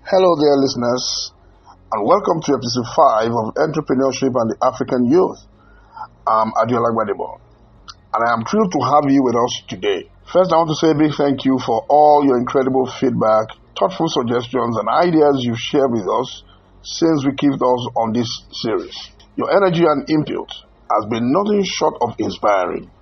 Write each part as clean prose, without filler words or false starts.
Hello there, listeners, and welcome to episode 5 of Entrepreneurship and the African Youth. I'm Adiola Gbadebo, and I am thrilled to have you with us today. First, I want to say a big thank you for all your incredible feedback, thoughtful suggestions, and ideas you've shared with us since we kicked off on this series. Your energy and input has been nothing short of inspiring,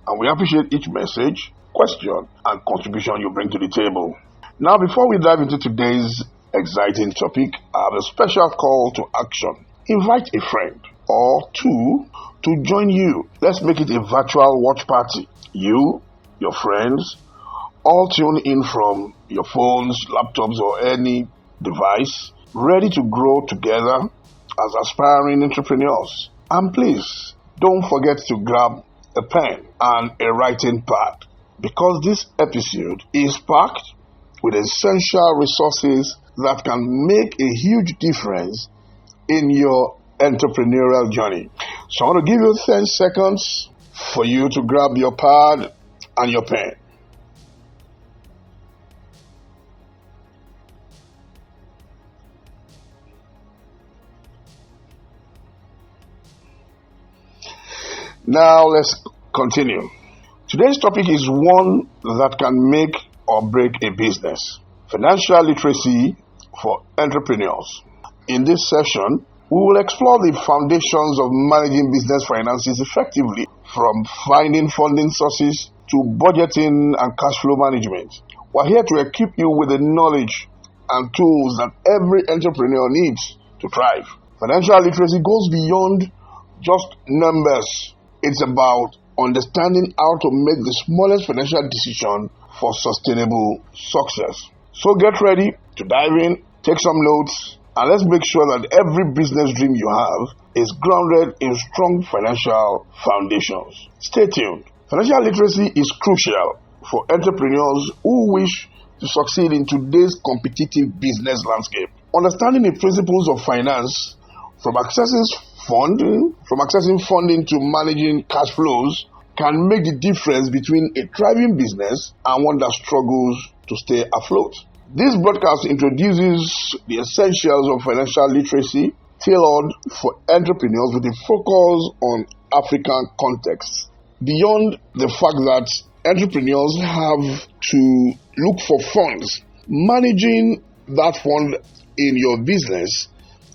and we appreciate each message, question, and contribution you bring to the table. Now, before we dive into today's exciting topic, I have a special call to action. Invite a friend or two to join you. Let's make it a virtual watch party. You, your friends, all tune in from your phones, laptops, or any device, ready to grow together as aspiring entrepreneurs. And please, don't forget to grab a pen and a writing pad, because this episode is packed with essential resources that can make a huge difference in your entrepreneurial journey. So I want to give you 10 seconds for you to grab your pad and your pen. Now let's continue. Today's topic is one that can make or break a business: financial literacy for entrepreneurs. In this session, we will explore the foundations of managing business finances effectively, from finding funding sources to budgeting and cash flow management. We're here to equip you with the knowledge and tools that every entrepreneur needs to thrive. Financial literacy goes beyond just numbers. It's about understanding how to make the smallest financial decision for sustainable success. So get ready to dive in, take some notes, and let's make sure that every business dream you have is grounded in strong financial foundations. Stay tuned. Financial literacy is crucial for entrepreneurs who wish to succeed in today's competitive business landscape. Understanding the principles of finance, from accessing funding to managing cash flows, can make the difference between a thriving business and one that struggles to stay afloat. This broadcast introduces the essentials of financial literacy tailored for entrepreneurs with a focus on African context. Beyond the fact that entrepreneurs have to look for funds, managing that fund in your business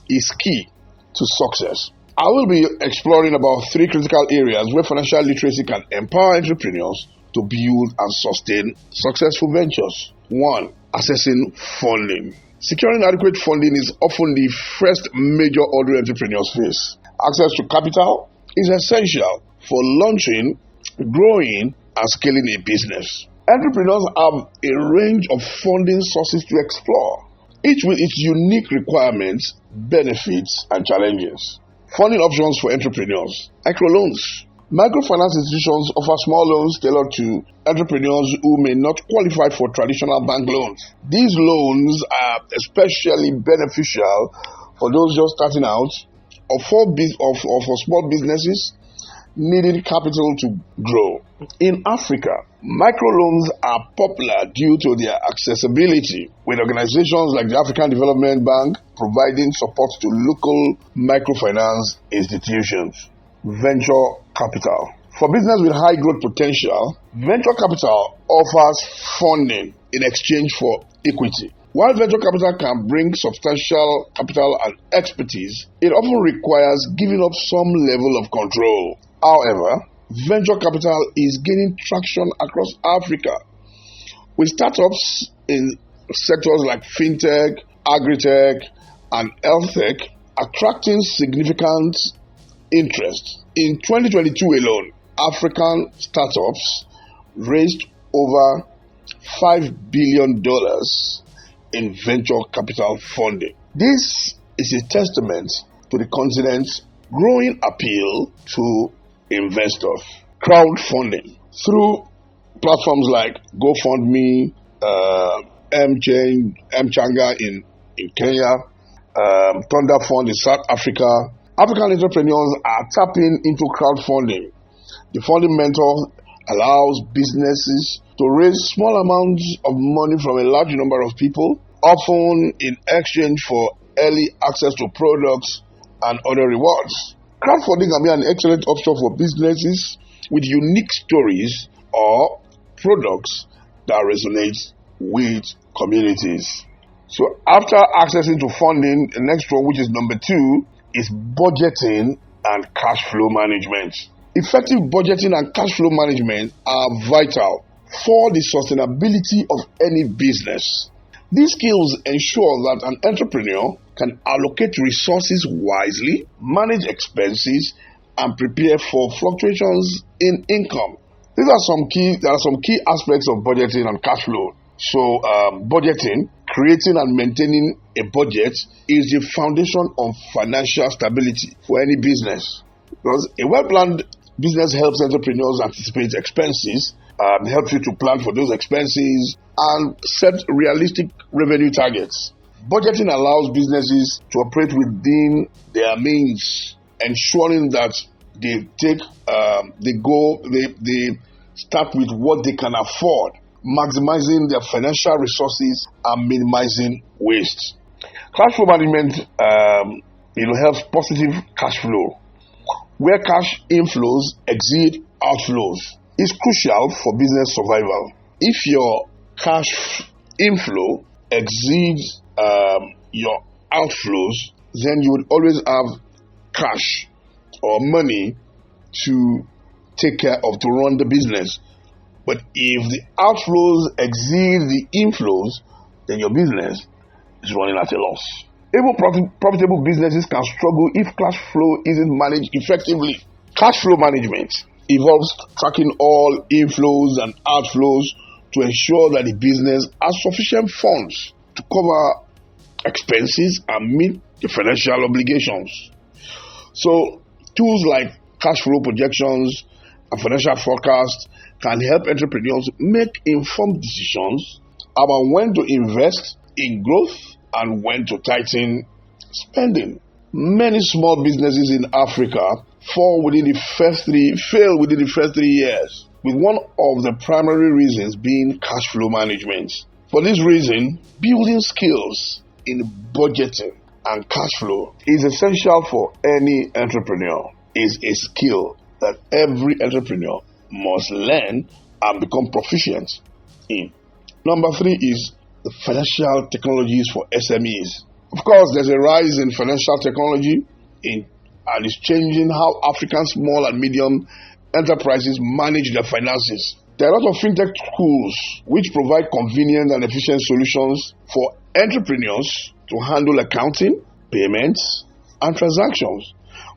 is key to success. I will be exploring about 3 critical areas where financial literacy can empower entrepreneurs to build and sustain successful ventures. 1. Accessing funding. Securing adequate funding is often the first major hurdle entrepreneurs face. Access to capital is essential for launching, growing, and scaling a business. Entrepreneurs have a range of funding sources to explore, each with its unique requirements, benefits, and challenges. Funding options for entrepreneurs. Microloans. Microfinance institutions offer small loans tailored to entrepreneurs who may not qualify for traditional bank loans. These loans are especially beneficial for those just starting out or for small businesses needing capital to grow. In Africa, microloans are popular due to their accessibility, with organizations like the African Development Bank providing support to local microfinance institutions. Venture capital. For business with high growth potential, venture capital offers funding in exchange for equity. While venture capital can bring substantial capital and expertise, it often requires giving up some level of control. However, venture capital is gaining traction across Africa, with startups in sectors like fintech, agritech, and health tech attracting significant interest. In 2022 alone, African startups raised over $5 billion in venture capital funding. This is a testament to the continent's growing appeal to investors. Crowdfunding. Through platforms like GoFundMe, Mchanga in Kenya, Thunder Fund in South Africa, African entrepreneurs are tapping into crowdfunding. The funding mentor allows businesses to raise small amounts of money from a large number of people often in exchange for early access to products and other rewards. Crowdfunding can be an excellent option for businesses with unique stories or products that resonate with communities. So after accessing to funding, the next one, which is number 2, is budgeting and cash flow management. Effective budgeting and cash flow management are vital for the sustainability of any business. These skills ensure that an entrepreneur can allocate resources wisely, manage expenses, and prepare for fluctuations in income. There are some key aspects of budgeting and cash flow. So budgeting, creating and maintaining a budget, is the foundation of financial stability for any business. Because a well-planned business helps entrepreneurs anticipate expenses, helps you to plan for those expenses, and set realistic revenue targets. Budgeting allows businesses to operate within their means, ensuring that they start with what they can afford, maximizing their financial resources and minimizing waste. Cash flow management helps positive cash flow, where cash inflows exceed outflows. Is crucial for business survival. If your cash inflow exceeds your outflows, then you would always have cash or money to take care of, to run the business. But if the outflows exceed the inflows, then your business is running at a loss. Even profitable businesses can struggle if cash flow isn't managed effectively. Cash flow management involves tracking all inflows and outflows to ensure that the business has sufficient funds to cover expenses and meet the financial obligations. So tools like cash flow projections and financial forecasts can help entrepreneurs make informed decisions about when to invest in growth and when to tighten spending. Many small businesses in Africa fail within the first 3 years, with one of the primary reasons being cash flow management. For this reason, building skills in budgeting and cash flow is essential for any entrepreneur. It's a skill that every entrepreneur must learn and become proficient in. Number 3 is the financial technologies for SMEs. Of course, there's a rise in financial technology and it's changing how African small and medium enterprises manage their finances. There are a lot of fintech tools which provide convenient and efficient solutions for entrepreneurs to handle accounting, payments, and transactions,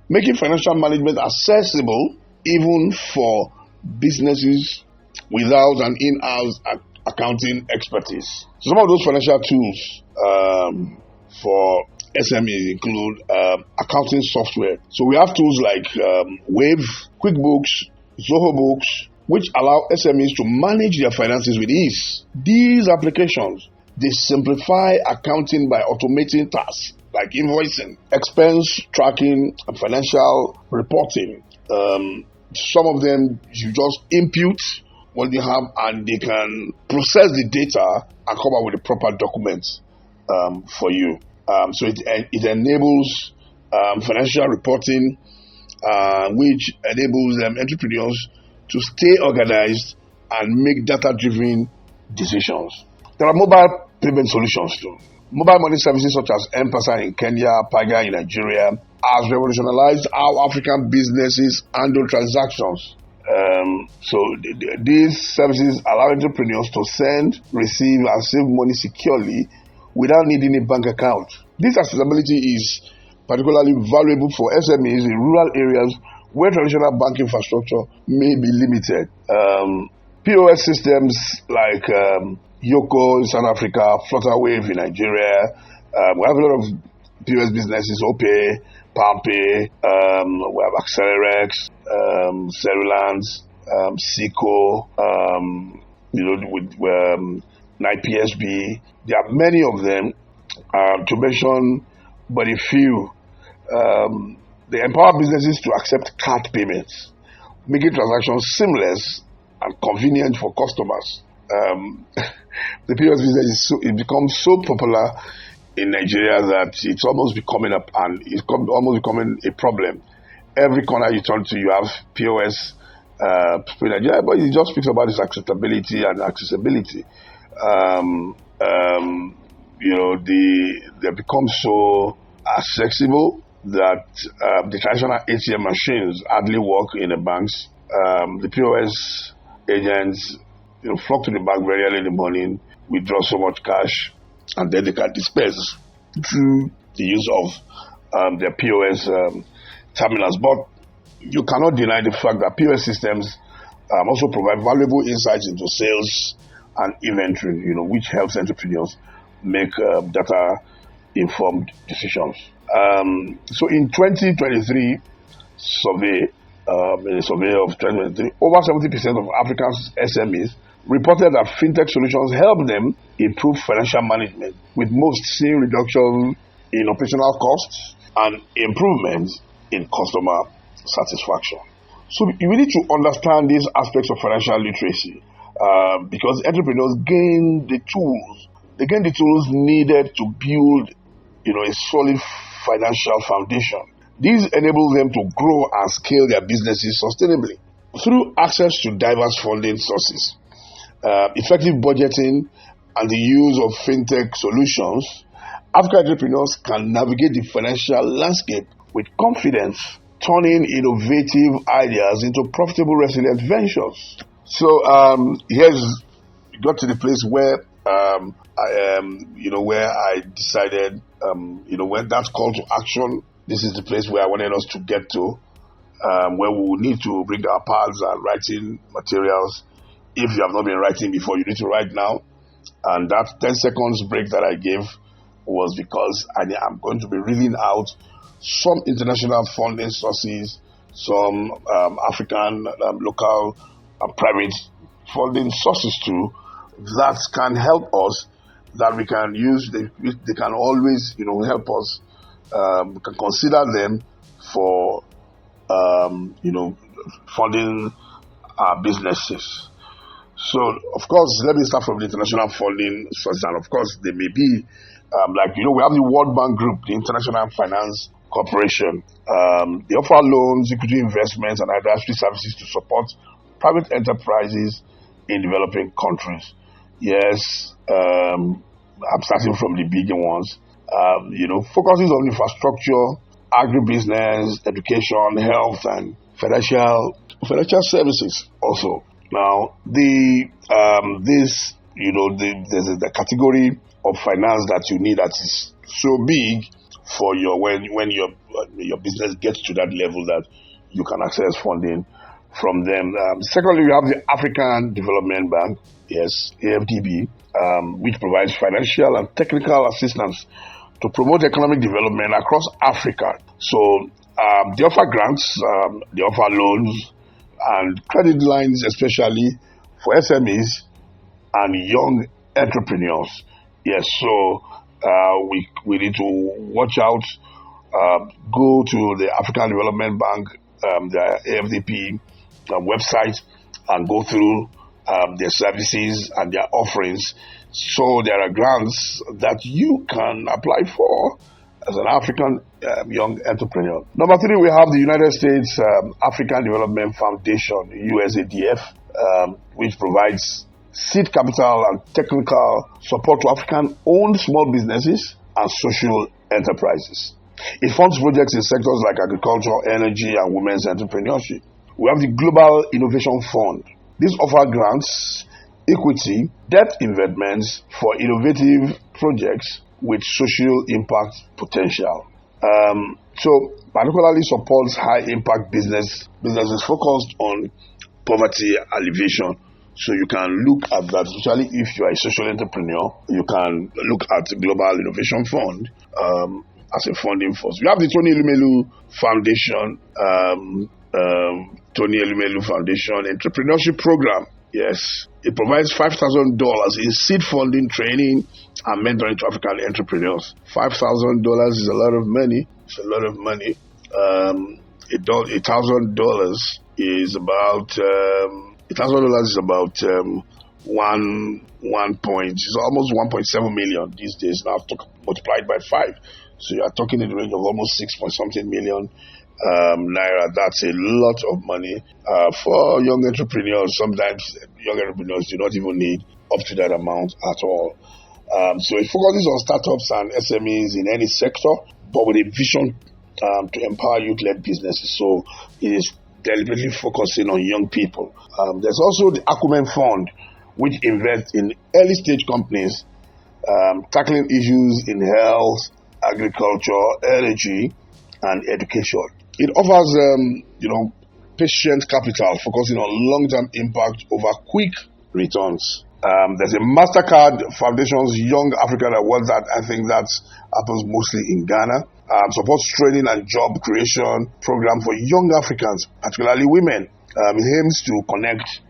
making financial management accessible even for businesses without an in-house accounting expertise. Some of those financial tools for SMEs include accounting software. So we have tools like Wave, QuickBooks, Zoho Books, which allow SMEs to manage their finances with ease. These applications, they simplify accounting by automating tasks like invoicing, expense tracking, and financial reporting. Some of them, you just input what you have and they can process the data and come up with the proper documents for you. So it enables financial reporting, which enables entrepreneurs to stay organized and make data-driven decisions. There are mobile payment solutions too. Mobile money services such as M-Pesa in Kenya, Paga in Nigeria has revolutionized how African businesses handle transactions. So these services allow entrepreneurs to send, receive, and save money securely without needing a bank account. This accessibility is particularly valuable for SMEs in rural areas where traditional bank infrastructure may be limited. POS systems like Yoko in South Africa, Flutterwave in Nigeria. We have a lot of POS businesses, OPay, PalmPay, we have Accelerex, Cerulands, Seco, with NIPSB. There are many of them, to mention but a few. They empower businesses to accept card payments, making transactions seamless and convenient for customers. the POS business it becomes so popular in Nigeria that it's almost becoming almost becoming a problem. Every corner you turn to, you have POS in Nigeria, but it just speaks about its acceptability and accessibility. They become so accessible that the traditional ATM machines hardly work in the banks. The POS agents, flock to the bank very early in the morning, withdraw so much cash, and then they can disperse through the use of their POS terminals. But you cannot deny the fact that POS systems also provide valuable insights into sales and inventory, which helps entrepreneurs make data-informed decisions. So in 2023 survey, in a survey of 2023, over 70% of African SMEs reported that fintech solutions help them improve financial management, with most seeing reduction in operational costs and improvements in customer satisfaction. So we need to understand these aspects of financial literacy because entrepreneurs gain the tools. They gain the tools needed to build, a solid financial foundation. These enable them to grow and scale their businesses sustainably through access to diverse funding sources, effective budgeting, and the use of fintech solutions. African entrepreneurs can navigate the financial landscape with confidence, turning innovative ideas into profitable, resilient ventures. So here's got to the place where where I decided, when that call to action, this is the place where I wanted us to get to, where we will need to bring our pads and writing materials. If you have not been writing before, you need to write now. And that 10 seconds break that I gave was because I'm going to be reading out some international funding sources, some African, local, private funding sources too, that can help us, that we can use. They can always, help us. We can consider them for, funding our businesses. So, of course, let me start from the international funding sources. And of course, they may be, we have the World Bank Group, the International Finance Corporation. They offer loans, equity investments, and advisory services to support private enterprises in developing countries. Yes, I'm starting from the bigger ones. Focuses on infrastructure, agribusiness, education, health, and financial services also. Now, there's the category of finance that you need that is so big for when your business gets to that level that you can access funding from them. Secondly, we have the African Development Bank, yes, AFDB, which provides financial and technical assistance to promote economic development across Africa. So they offer grants, they offer loans, and credit lines, especially for SMEs and young entrepreneurs. Yes, so we need to watch out. Go to the African Development Bank, the AFDP website, and go through their services and their offerings. So there are grants that you can apply for as an African young entrepreneur. Number 3, we have the United States African Development Foundation, USADF, which provides seed capital and technical support to African-owned small businesses and social enterprises. It funds projects in sectors like agriculture, energy, and women's entrepreneurship. We have the Global Innovation Fund. This offers grants, equity, debt investments for innovative projects with social impact potential. So particularly supports high impact businesses focused on poverty alleviation. So you can look at that, especially if you are a social entrepreneur, you can look at the Global Innovation Fund as a funding force. We have the Tony Elumelu Foundation, Entrepreneurship Program. Yes, it provides $5,000 in seed funding, training, and mentoring to African entrepreneurs. $5,000 is a lot of money. It's a lot of money. $1,000 is about it's almost 1.7 million these days now, multiplied by 5. So you are talking in the range of almost 6 point something million naira. That's a lot of money for young entrepreneurs. Sometimes young entrepreneurs do not even need up to that amount at all. So it focuses on startups and SMEs in any sector, but with a vision to empower youth-led businesses. So it is deliberately focusing on young people. There's also the Acumen Fund, which invests in early-stage companies tackling issues in health, agriculture, energy, and education. It offers, patient capital, focusing on long-term impact over quick returns. There's a MasterCard Foundation's Young African Awards that I think that happens mostly in Ghana. Supports training and job creation program for young Africans, particularly women. It aims to connect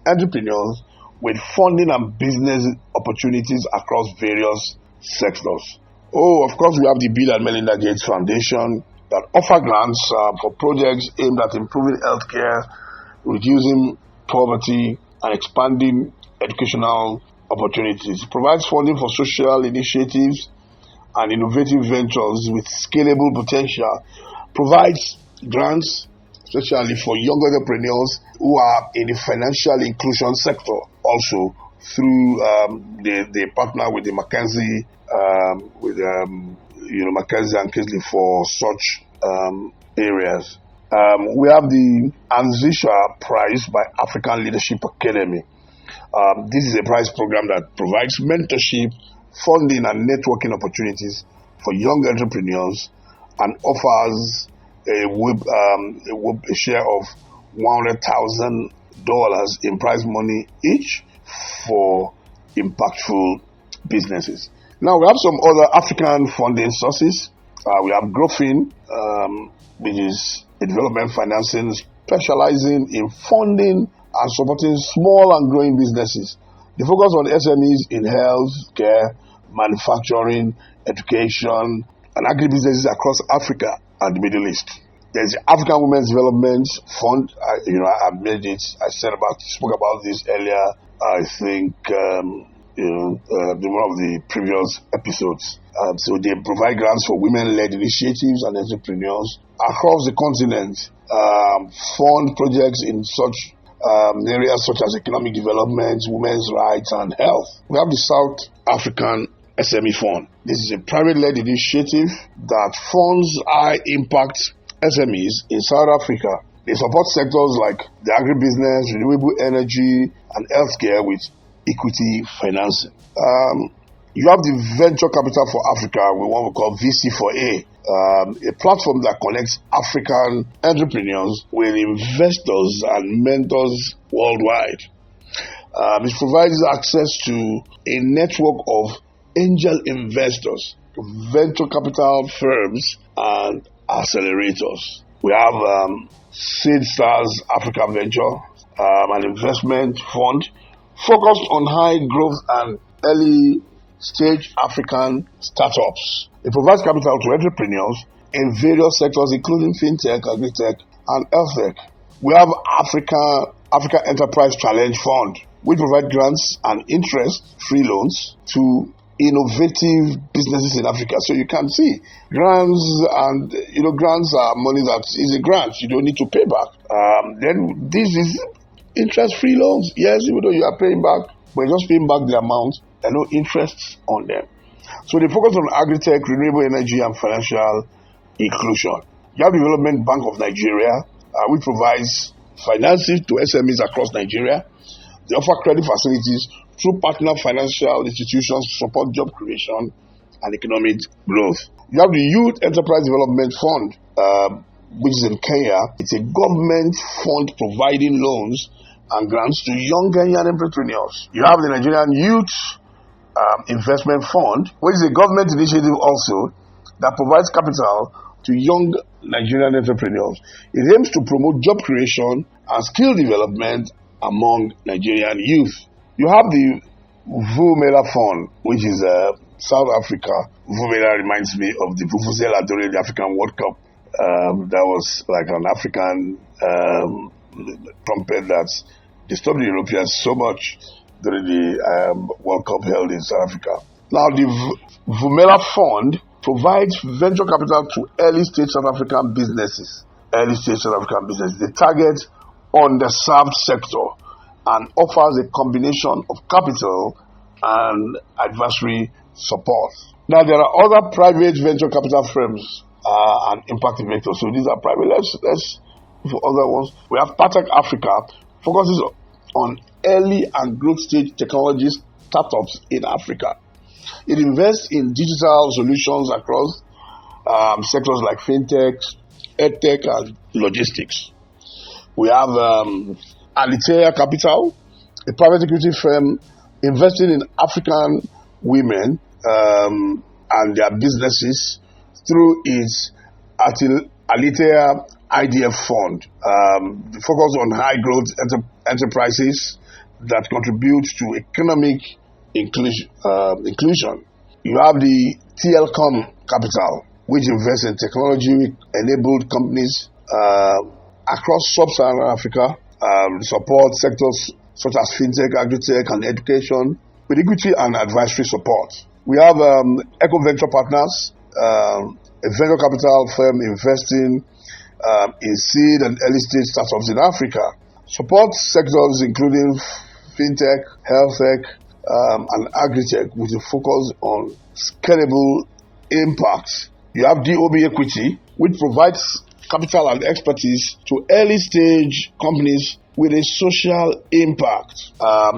entrepreneurs with funding and business opportunities across various sectors. Of course, we have the Bill and Melinda Gates Foundation that offer grants for projects aimed at improving healthcare, reducing poverty, and expanding educational opportunities. It provides funding for social initiatives and innovative ventures with scalable potential. Provides grants, especially for young entrepreneurs who are in the financial inclusion sector. Also, through they partner with the McKinsey, McKinsey and Kinsley for such areas. We have the Anzisha Prize by African Leadership Academy. This is a prize program that provides mentorship, funding, and networking opportunities for young entrepreneurs and offers a share of $100,000 in prize money each for impactful businesses. Now we have some other African funding sources. We have Growfin, which is a development financing specializing in funding and supporting small and growing businesses. They focus on SMEs in health, care, manufacturing, education, and agribusinesses across Africa and the Middle East. There's the African Women's Development Fund. I spoke about this earlier. I think in one of the previous episodes. So they provide grants for women-led initiatives and entrepreneurs across the continent. Fund projects in such areas such as economic development, women's rights, and health. We have the South African SME Fund. This is a private-led initiative that funds high-impact SMEs in South Africa. They support sectors like the agribusiness, renewable energy, and healthcare with equity financing. You have the Venture Capital for Africa, what we call VC4A, a platform that connects African entrepreneurs with investors and mentors worldwide. It provides access to a network of angel investors, venture capital firms, and accelerators. We have Seed Stars Africa Venture, an investment fund focused on high growth and early stage African startups. It provides capital to entrepreneurs in various sectors, including fintech, agritech, and healthtech. We have Africa Enterprise Challenge Fund, which provides grants and interest-free loans to innovative businesses in Africa. So you can see grants are money that is a grant. You don't need to pay back. Then this is interest-free loans. Yes, even though you are paying back, but you're just paying back the amount and no interest on them. So they focus on agri-tech, renewable energy, and financial inclusion. You have Development Bank of Nigeria, which provides financing to SMEs across Nigeria. They offer credit facilities through partner financial institutions to support job creation and economic growth. You have the Youth Enterprise Development Fund, which is in Kenya. It's a government fund providing loans and grants to young Kenyan entrepreneurs. You have the Nigerian Youth Investment Fund, which is a government initiative also that provides capital to young Nigerian entrepreneurs. It aims to promote job creation and skill development among Nigerian youth. You have the Vumela Fund, which is South Africa. Vumela reminds me of the Vuvuzela during the African World Cup. That was like an African trumpet that disturbed the Europeans so much during the World Cup held in South Africa. Now, the Vumela Fund provides venture capital to early-stage South African businesses. They target underserved sector and offers a combination of capital and advisory support. Now, there are other private venture capital firms and impact investors. So these are private. Let's for other ones. We have Patek Africa, focuses on early and growth stage technology startups in Africa. It invests in digital solutions across sectors like fintech, edtech, and logistics. We have Alitair Capital, a private equity firm investing in African women and their businesses through its Alitair IDF fund, focus on high growth enterprises that contribute to economic inclusion. You have the TLCom Capital, which invests in technology-enabled companies across sub-Saharan Africa, support sectors such as fintech, agritech, and education with equity and advisory support. We have Eco Venture Partners, a venture capital firm investing in seed and early stage startups in Africa. Support sectors including fintech, health tech, and agritech with a focus on scalable impact. You have DOB Equity, which provides capital and expertise to early stage companies with a social impact.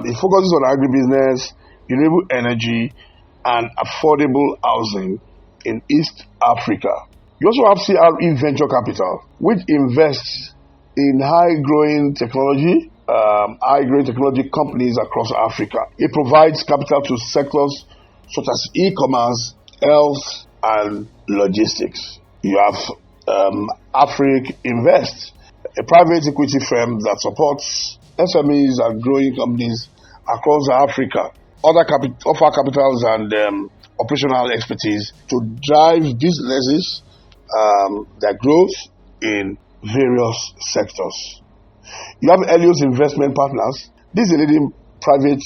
It focuses on agribusiness, renewable energy, and affordable housing in East Africa. You also have CRE Venture Capital, which invests in high-growing technology companies across Africa. It provides capital to sectors such as e-commerce, health, and logistics. You have Afric Invest, a private equity firm that supports SMEs and growing companies across Africa. Offer capitals and operational expertise to drive businesses their growth in various sectors. You have Helios Investment Partners. This is a leading private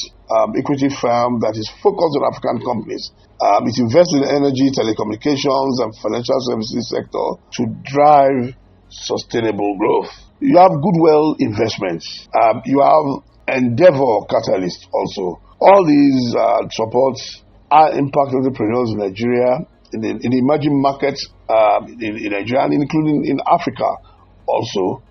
equity firm that is focused on African companies. It invests in energy, telecommunications, and financial services sector to drive sustainable growth. You have Goodwell Investments. You have Endeavor Catalyst also. All these support our impact entrepreneurs in Nigeria, in the emerging markets in Nigeria, and including in Africa also,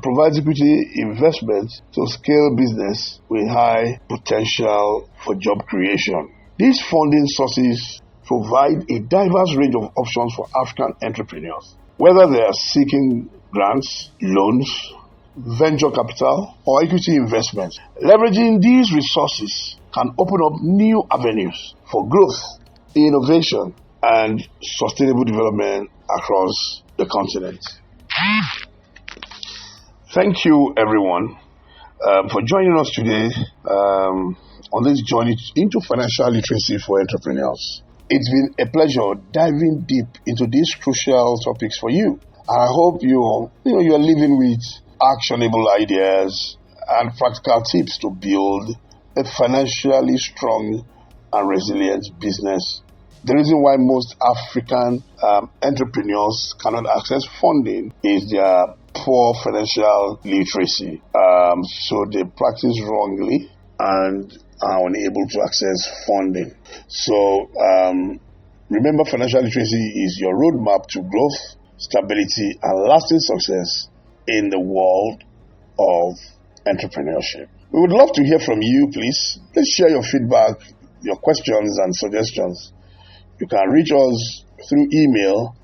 provides equity investments to scale business with high potential for job creation. These funding sources provide a diverse range of options for African entrepreneurs, whether they are seeking grants, loans, venture capital, or equity investments. Leveraging these resources can open up new avenues for growth, innovation, and sustainable development across the continent. Thank you, everyone, for joining us today on this journey into financial literacy for entrepreneurs. It's been a pleasure diving deep into these crucial topics for you. And I hope you're living with actionable ideas and practical tips to build a financially strong and resilient business. The reason why most African entrepreneurs cannot access funding is their poor financial literacy. So they practice wrongly and are unable to access funding. So remember, financial literacy is your roadmap to growth, stability, and lasting success in the world of entrepreneurship. We would love to hear from you, please. Please share your feedback, your questions, and suggestions. You can reach us through email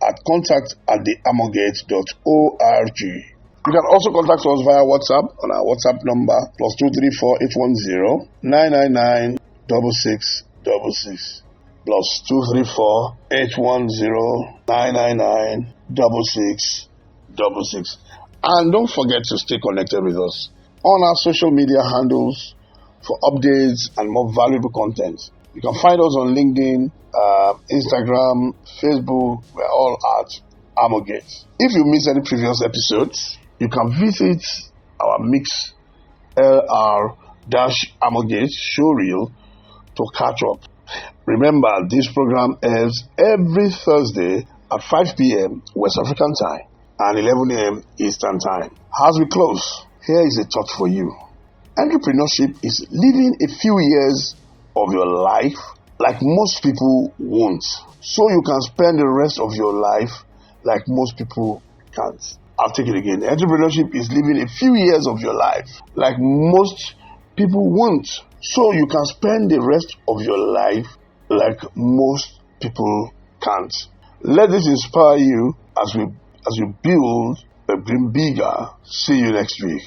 at contact@theamogate.org. You can also contact us via WhatsApp on our WhatsApp number +234 810 999 6666 +234 810 999 6666. And don't forget to stay connected with us on our social media handles for updates and more valuable content. You can find us on LinkedIn, Instagram, Facebook. We're all at Amogate. If you missed any previous episodes, you can visit our Mixlr amogate showreel to catch up. Remember, this program airs every Thursday at 5 p.m. West African time and 11 a.m. Eastern time. As we close, here is a thought for you. Entrepreneurship is living a few years of your life like most people won't, so you can spend the rest of your life like most people can't. I'll take it again. Entrepreneurship is living a few years of your life like most people won't, so you can spend the rest of your life like most people can't. Let this inspire you as you build a dream bigger. See you next week.